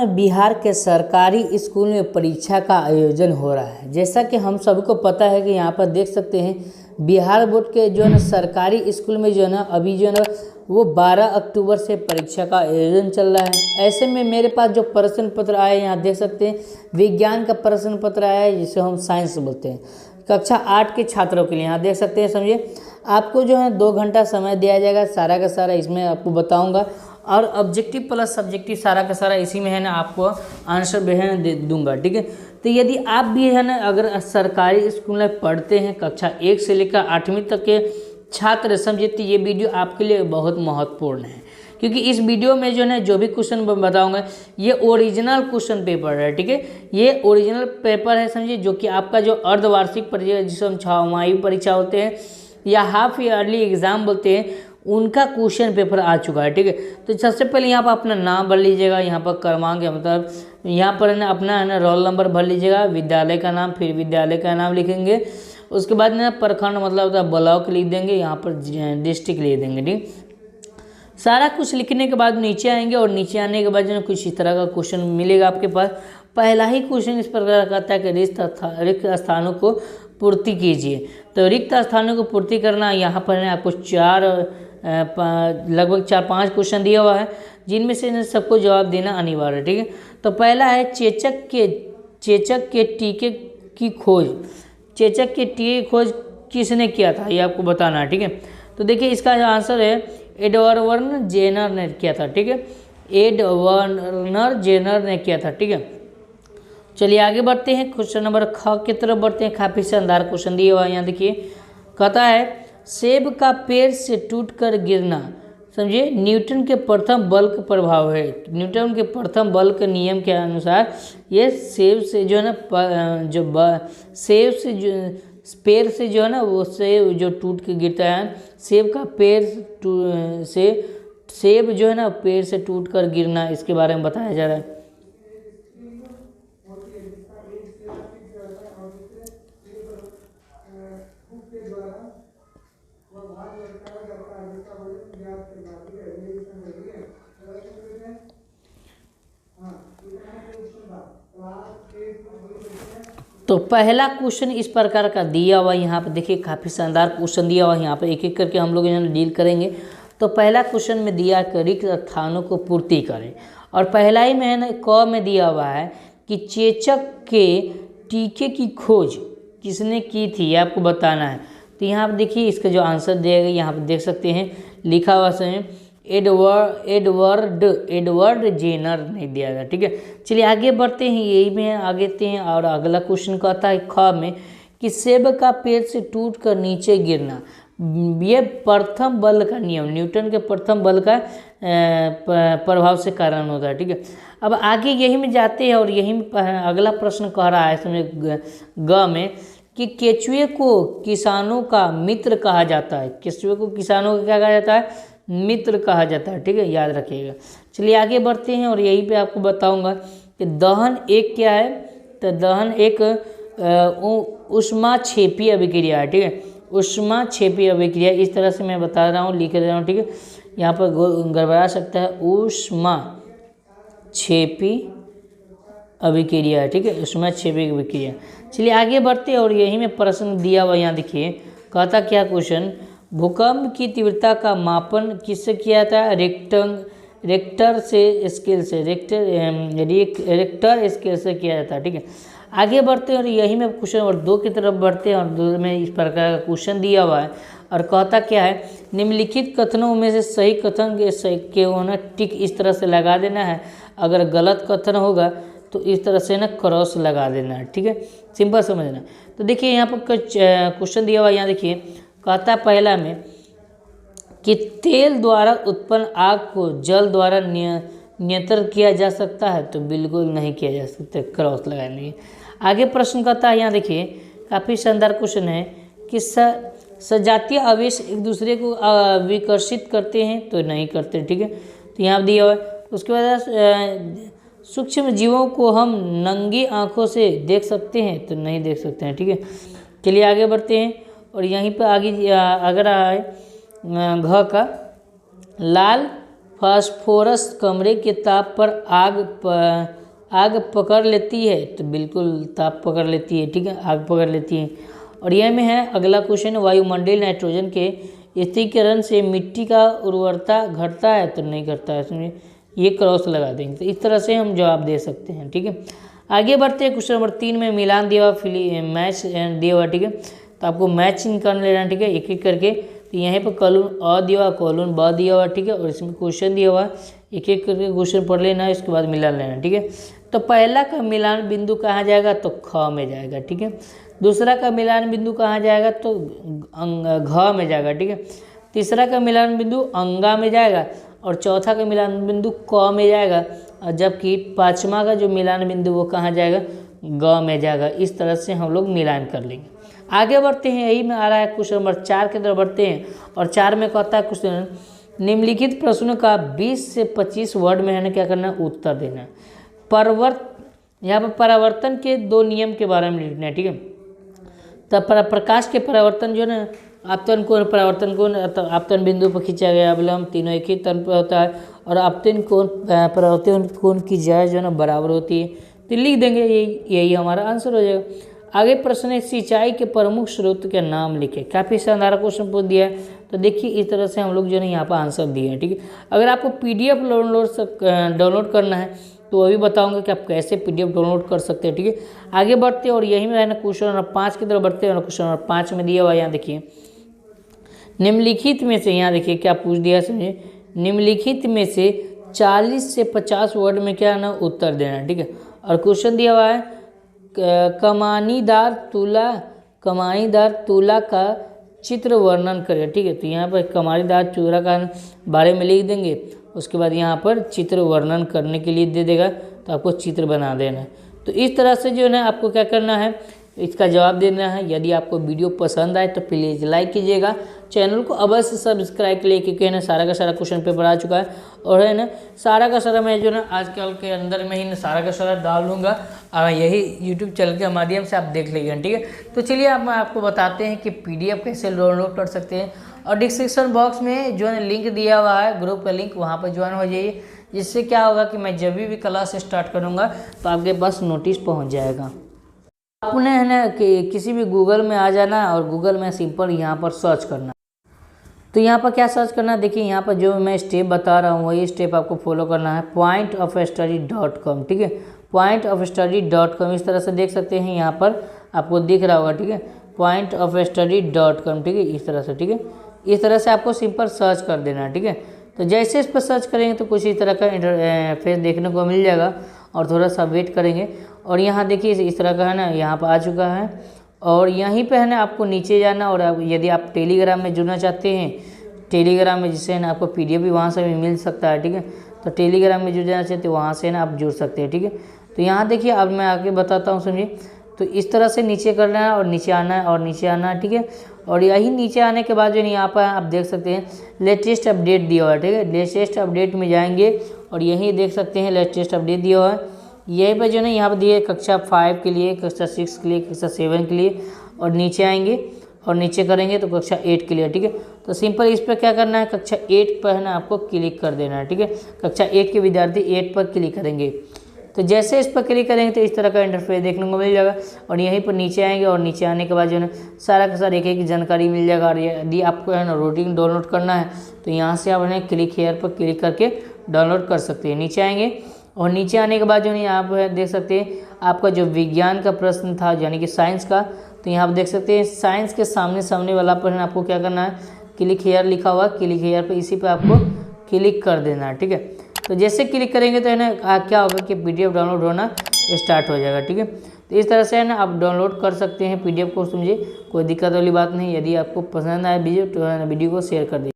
में बिहार के सरकारी स्कूल में परीक्षा का आयोजन हो रहा है। जैसा कि हम सबको पता है कि यहाँ पर देख सकते हैं बिहार बोर्ड के जो है ना सरकारी स्कूल में जो है ना अभी जो है ना वो 12 अक्टूबर से परीक्षा का आयोजन चल रहा है। ऐसे में मेरे पास जो प्रश्न पत्र आए यहाँ देख सकते हैं, विज्ञान का प्रश्न पत्र आया है जिसे हम साइंस बोलते हैं, कक्षा 8 के छात्रों के लिए। यहाँ देख सकते हैं, समझिए आपको जो है 2 घंटा समय दिया जाएगा, सारा का सारा इसमें आपको बताऊंगा और ऑब्जेक्टिव प्लस सब्जेक्टिव सारा का सारा इसी में है ना आपको आंसर भी है ना दे दूंगा। ठीक है, तो यदि आप भी है ना अगर सरकारी स्कूल में पढ़ते हैं कक्षा 1 से लेकर 8वीं तक के छात्र, समझिए तो ये वीडियो आपके लिए बहुत महत्वपूर्ण है, क्योंकि इस वीडियो में जो है जो भी क्वेश्चन बताऊंगा ये ओरिजिनल क्वेश्चन पेपर है। ठीक है, ये ओरिजिनल पेपर है, समझिए, जो कि आपका जो अर्धवार्षिक परीक्षा जिसे हम छमाही परीक्षा होते हैं या हाफ ईयरली एग्जाम बोलते हैं, उनका क्वेश्चन पेपर आ चुका है। ठीक है, तो सबसे पहले यहाँ पर अपना नाम भर लीजिएगा, यहाँ पर क्रमांक मतलब यहाँ पर है ना अपना है ना रोल नंबर भर लीजिएगा, विद्यालय का नाम, फिर विद्यालय का नाम लिखेंगे, उसके बाद ना प्रखंड मतलब ब्लॉक लिख देंगे, यहाँ पर डिस्ट्रिक्ट लिख देंगे। ठीक, सारा कुछ लिखने के बाद नीचे आएंगे और नीचे आने के बाद जो है कुछ इस तरह का क्वेश्चन मिलेगा आपके पास। पहला ही क्वेश्चन इस प्रकार कहता है कि रिक्त स्थानों को पूर्ति कीजिए। तो रिक्त स्थानों को पूर्ति करना, यहाँ पर है आपको लगभग 4-5 क्वेश्चन दिया हुआ है, जिनमें से सबको जवाब देना अनिवार्य है। ठीक है, तो पहला है चेचक के टीके की खोज। चेचक के टीके की खोज किसने किया था, ये आपको बताना है। ठीक है, तो देखिए इसका आंसर है एडवर्ड जेनर ने किया था। ठीक है, एडवर्ड जेनर ने किया था। ठीक है, चलिए आगे बढ़ते हैं, क्वेश्चन नंबर ख की तरफ बढ़ते हैं। काफ़ी शानदार क्वेश्चन दिया हुआ है, यहाँ देखिए कहता है सेब का पेड़ से टूटकर गिरना, समझिए न्यूटन के प्रथम बल का प्रभाव है। न्यूटन के प्रथम बल के नियम के अनुसार ये सेब से जो है ना सेब से जो पेड़ से जो है ना वो सेब जो टूट के गिरता है, सेब का पेड़ से सेब जो है ना पेड़ से टूट कर गिरना, इसके बारे में बताया जा रहा है। तो पहला क्वेश्चन इस प्रकार का दिया हुआ, यहाँ पे देखिए काफ़ी शानदार क्वेश्चन दिया हुआ है, यहाँ पे एक एक करके हम लोग यहाँ डील करेंगे। तो पहला क्वेश्चन में दिया कि रिक्त स्थानों को पूर्ति करें, और पहला ही में है ना क में दिया हुआ है कि चेचक के टीके की खोज किसने की थी, ये आपको बताना है। तो यहाँ पर देखिए इसका जो आंसर दिया गया यहाँ पर देख सकते हैं, लिखा हुआ है एडवर्ड जेनर ने दिया गया। ठीक है, चलिए आगे बढ़ते हैं, यही में आगे बढ़ते हैं। और अगला क्वेश्चन कहता है ख में कि सेब का पेड़ से टूट कर नीचे गिरना, ये प्रथम बल का नियम, न्यूटन के प्रथम बल का प्रभाव से कारण होता है। ठीक है, अब आगे यही में जाते हैं और यही में अगला प्रश्न कह रहा है इसमें ग में कि केचुए को किसानों का मित्र कहा जाता है। केचुए को किसानों का क्या कहा जाता है, मित्र कहा जाता है। ठीक है, याद रखिएगा। चलिए आगे बढ़ते हैं और यहीं पे आपको बताऊंगा कि दहन एक क्या है। तो दहन एक ऊष्माक्षेपी अभिक्रिया है। ठीक है, ऊष्माक्षेपी अभिक्रिया, इस तरह से मैं बता रहा हूँ, लिख रहा हूँ। ठीक है, यहाँ पर गड़बड़ा सकता है, ऊष्माक्षेपी अभिक्रिया है। ठीक है, ऊष्माक्षेपी अभिक्रिया। चलिए आगे बढ़ते हैं और यही में प्रश्न दिया हुआ, यहाँ देखिए कहता क्या क्वेश्चन, भूकंप की तीव्रता का मापन किससे किया था, रेक्टर स्केल से किया जाता है। ठीक है, आगे बढ़ते हैं और यही में क्वेश्चन नंबर 2 की तरफ बढ़ते हैं और 2 में इस प्रकार का क्वेश्चन दिया हुआ है और कहता क्या है, निम्नलिखित कथनों में से सही कथन के होना टिक इस तरह से लगा देना है, अगर गलत कथन होगा तो इस तरह से ना क्रॉस लगा देना है। ठीक है, सिंपल समझना। तो देखिए यहाँ पर क्वेश्चन दिया हुआ, यहाँ देखिए कहता पहला में कि तेल द्वारा उत्पन्न आग को जल द्वारा नियंत्रण किया जा सकता है, तो बिल्कुल नहीं किया जा सकता, क्रॉस लगाएंगे। आगे प्रश्न कहता है, यहाँ देखिए काफ़ी शानदार क्वेश्चन है कि सजातीय आवेश एक दूसरे को विकर्षित करते हैं, तो नहीं करते। ठीक है, तो यहाँ दिया हुआ है। उसके बाद सूक्ष्म जीवों को हम नंगी आंखों से देख सकते हैं, तो नहीं देख सकते हैं। ठीक है, चलिए आगे बढ़ते हैं और यहीं पर आगे अगर आए घ का लाल फास्फोरस कमरे के ताप पर आग पकड़ लेती है, तो बिल्कुल ताप पकड़ लेती है, ठीक है, आग पकड़ लेती है। और यह में है अगला क्वेश्चन, वायुमंडलीय नाइट्रोजन के स्थिरीकरण से मिट्टी का उर्वरता घटता है, तो नहीं घटता है, समझिए, ये क्रॉस लगा देंगे। तो इस तरह से हम जवाब दे सकते हैं, ठीक है। आगे बढ़ते हैं, क्वेश्चन नंबर 3 में मिलान दिया हुआ मैच दिया हुआ, ठीक है। तो आपको मैचिंग कर लेना है, ठीक है, एक एक करके। तो यहाँ पर कॉलम अ दिया हुआ, कॉलम ब दिया हुआ, ठीक है, और इसमें क्वेश्चन दिया हुआ, एक एक करके क्वेश्चन पढ़ लेना है, इसके बाद मिलान लेना, ठीक है। तो पहला का मिलान बिंदु कहाँ जाएगा, तो ख में जाएगा, ठीक है। दूसरा का मिलान बिंदु कहाँ जाएगा, तो घ में जाएगा, ठीक है। तीसरा का मिलान बिंदु अंगा में जाएगा, और चौथा का मिलान बिंदु क में जाएगा, और जबकि पांचवा का जो मिलान बिंदु वो कहाँ जाएगा, ग में जाएगा। इस तरह से हम लोग मिलान कर लेंगे। आगे बढ़ते हैं, यही में आ रहा है क्वेश्चन नंबर 4 की तरफ बढ़ते हैं। और 4 में कहता है क्वेश्चन, निम्नलिखित प्रश्नों का 20 से 25 वर्ड में है ना क्या करना है, उत्तर देना है। यहाँ पर परावर्तन के 2 नियम के बारे में लिखना है, ठीक है। तब प्रकाश के परावर्तन जो है ना, आपतन कोण परावर्तन कोण आपतन बिंदु पर खींचा गया अवलंब तीनों एक ही तन पर होता है, और आपतन कोण परावर्तन कोण की जाए जो है ना बराबर होती है। तो लिख देंगे, यही हमारा आंसर हो जाएगा। आगे प्रश्न है, सिंचाई के प्रमुख स्रोत के नाम लिखे। काफ़ी शानदार क्वेश्चन पूछ दिया है। तो देखिए इस तरह से हम लोग जो है यहाँ पर आंसर दिए हैं, ठीक है। अगर आपको PDF डाउनलोड करना है तो अभी बताऊंगा कि आप कैसे PDF डाउनलोड कर सकते हैं, ठीक है। आगे बढ़ते हैं, और यही में है ना क्वेश्चन नंबर 5 की तरफ बढ़ते हैं। और क्वेश्चन नंबर 5 में दिया हुआ यहाँ देखिए, निम्नलिखित में से, यहाँ देखिए क्या पूछ दिया है, समझिए, निम्नलिखित में से 40 से 50 वर्ड में क्या है ना उत्तर देना है, ठीक है। और क्वेश्चन दिया हुआ है, कमानीदार तुला का चित्र वर्णन करें, ठीक है। तो यहाँ पर कमानीदार चूड़ा का बारे में लिख देंगे, उसके बाद यहाँ पर चित्र वर्णन करने के लिए दे देगा, तो आपको चित्र बना देना है। तो इस तरह से जो है ना आपको क्या करना है, इसका जवाब देना है। यदि आपको वीडियो पसंद आए तो प्लीज़ लाइक कीजिएगा, चैनल को अवश्य सब्सक्राइब के लिए, क्योंकि है ना सारा का सारा क्वेश्चन पेपर आ चुका है, और है ना सारा का सारा मैं जो ना आजकल के अंदर में ही ना सारा का सारा डाल दूँगा, यही YouTube चैनल के माध्यम से आप देख लीजिए, ठीक है। तो चलिए अब मैं आपको बताते हैं कि PDF कैसे डाउनलोड कर सकते हैं। और डिस्क्रिप्शन बॉक्स में जो है लिंक दिया हुआ है, ग्रुप का लिंक, वहाँ पर ज्वाइन हो जाइए। जिससे क्या होगा कि मैं जब भी क्लास स्टार्ट करूँगा तो आपके पास नोटिस पहुँच जाएगा। आपने है ना कि किसी भी गूगल में आ जाना, और गूगल में सिंपल यहाँ पर सर्च करना। तो यहाँ पर क्या सर्च करना है, देखिए यहाँ पर जो मैं स्टेप बता रहा हूँ वही स्टेप आपको फॉलो करना है, pointofstudy.com, ठीक है, pointofstudy.com। इस तरह से देख सकते हैं, यहाँ पर आपको दिख रहा होगा, ठीक है, pointofstudy.com, ठीक है, इस तरह से, ठीक है। इस तरह से आपको सिंपल सर्च कर देना है, ठीक है। तो जैसे इस पर सर्च करेंगे तो कुछ इस तरह का इंटरफेस देखने को मिल जाएगा, और थोड़ा सा वेट करेंगे। और यहाँ देखिए इस तरह का है ना, यहाँ पर आ चुका है, और यहीं पे है ना आपको नीचे जाना। और यदि आप टेलीग्राम में जुड़ना चाहते हैं, टेलीग्राम में जिससे है ना आपको PDF भी वहाँ से भी मिल सकता है, ठीक है। तो टेलीग्राम में जुड़ जाना चाहते हैं, वहाँ से ना आप जुड़ सकते हैं, ठीक है। तो यहाँ देखिए अब मैं आगे बताता हूँ, समझिए। तो इस तरह से नीचे करना है, और नीचे आना है, और नीचे आना है, ठीक है। और यही नीचे आने के बाद जो यहाँ पर आप देख सकते हैं लेटेस्ट अपडेट दिया हुआ है, ठीक है। लेटेस्ट अपडेट में जाएंगे, और यही देख सकते हैं लेटेस्ट अपडेट दिया हुआ है। यहीं पर जो है ना यहाँ पर दिए कक्षा 5 के लिए, कक्षा 6 के लिए, कक्षा 7 के लिए, और नीचे आएंगे और नीचे करेंगे तो कक्षा 8 के लिए, ठीक है। तो सिंपल इस पर क्या करना है, कक्षा 8 पर है ना आपको क्लिक कर देना है, ठीक है। कक्षा 8 के विद्यार्थी 8 पर क्लिक करेंगे। तो जैसे इस पर क्लिक करेंगे तो इस तरह का इंटरफेस देखने को मिल जाएगा, और यहीं पर नीचे आएंगे, और नीचे आने के बाद जो है ना सारा का सारा एक एक जानकारी मिल जाएगा। और यदि आपको है ना रूटीन डाउनलोड करना है तो यहाँ से आप क्लिक हेयर पर क्लिक करके डाउनलोड कर सकते हैं। नीचे आएंगे, और नीचे आने के बाद जो है यहाँ पर देख सकते हैं आपका जो विज्ञान का प्रश्न था, यानी कि साइंस का, तो यहाँ पर देख सकते हैं साइंस के सामने वाला पर आपको क्या करना है, क्लिक हेयर लिखा हुआ, क्लिक हेयर पर इसी पर आपको क्लिक कर देना है, ठीक है। तो जैसे क्लिक करेंगे तो है ना क्या होगा कि PDF डाउनलोड होना स्टार्ट हो जाएगा, ठीक है। तो इस तरह से है ना आप डाउनलोड कर सकते हैं PDF को, समझिए, कोई दिक्कत वाली बात नहीं। यदि आपको पसंद आए वीडियो तो वीडियो को शेयर कर दीजिए।